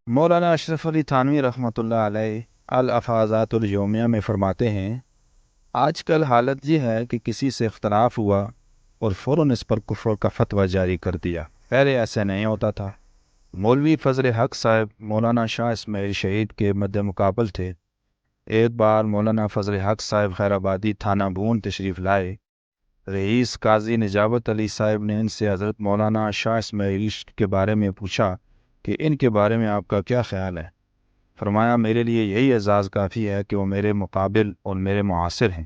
مولانا اشرف علی تھانوی رحمۃ اللہ علیہ الافاظات الیومیہ میں فرماتے ہیں، آج کل حالت یہ ہے کہ کسی سے اختلاف ہوا اور فوراً اس پر کفر کا فتویٰ جاری کر دیا۔ پہلے ایسا نہیں ہوتا تھا۔ مولوی فضل حق صاحب مولانا شاہ اسماعیل شہید کے مد مقابل تھے۔ ایک بار مولانا فضل حق صاحب خیر آبادی تھانہ بون تشریف لائے۔ رئیس قاضی نجابت علی صاحب نے ان سے حضرت مولانا شاہ اسماعیل کے بارے میں پوچھا کہ ان کے بارے میں آپ کا کیا خیال ہے؟ فرمایا، میرے لیے یہی اعزاز کافی ہے کہ وہ میرے مقابل اور میرے معاصر ہیں۔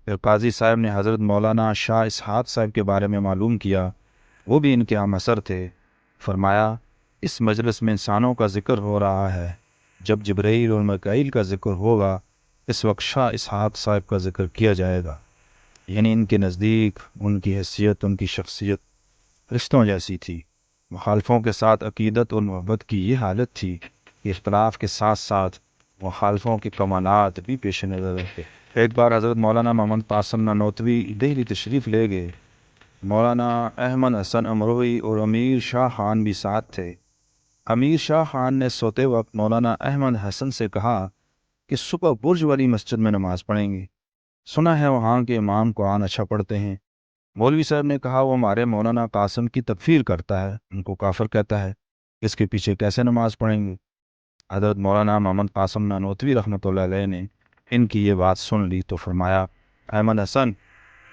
پھر قاضی صاحب نے حضرت مولانا شاہ اسحاق صاحب کے بارے میں معلوم کیا، وہ بھی ان کے ہم عصر تھے۔ فرمایا، اس مجلس میں انسانوں کا ذکر ہو رہا ہے، جب جبرائیل اور میکائیل کا ذکر ہوگا اس وقت شاہ اسحاق صاحب کا ذکر کیا جائے گا۔ یعنی ان کے نزدیک ان کی حیثیت، ان کی شخصیت رشتوں جیسی تھی۔ مخالفوں کے ساتھ عقیدت اور محبت کی یہ حالت تھی کہ اختلاف کے ساتھ ساتھ مخالفوں کے کمالات بھی پیش نظر رکھے۔ ایک بار حضرت مولانا محمد قاسم نانوتوی دہلی تشریف لے گئے۔ مولانا احمد حسن امروہی اور امیر شاہ خان بھی ساتھ تھے۔ امیر شاہ خان نے سوتے وقت مولانا احمد حسن سے کہا کہ صبح برج والی مسجد میں نماز پڑھیں گے، سنا ہے وہاں کے امام قرآن اچھا پڑھتے ہیں۔ مولوی صاحب نے کہا، وہ ہمارے مولانا قاسم کی تکفیر کرتا ہے، ان کو کافر کہتا ہے، اس کے پیچھے کیسے نماز پڑھیں گے؟ حضرت مولانا محمد قاسم نانوتوی رحمۃ اللہ علیہ نے ان کی یہ بات سن لی تو فرمایا، احمد حسن،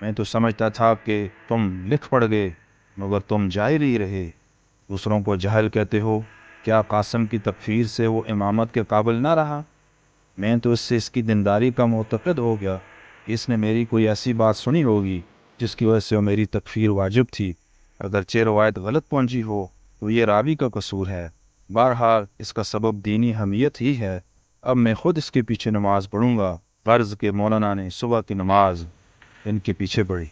میں تو سمجھتا تھا کہ تم لکھ پڑھ گئے، مگر تم جاہل ہی رہے، دوسروں کو جاہل کہتے ہو۔ کیا قاسم کی تکفیر سے وہ امامت کے قابل نہ رہا؟ میں تو اس سے اس کی دینداری کا معتقد ہو گیا۔ اس نے میری کوئی ایسی بات سنی ہوگی جس کی وجہ سے وہ میری تکفیر واجب تھی۔ اگرچہ روایت غلط پہنچی ہو تو یہ راوی کا قصور ہے، بہرحال اس کا سبب دینی حمیت ہی ہے۔ اب میں خود اس کے پیچھے نماز پڑھوں گا۔ غرض کہ مولانا نے صبح کی نماز ان کے پیچھے پڑھی۔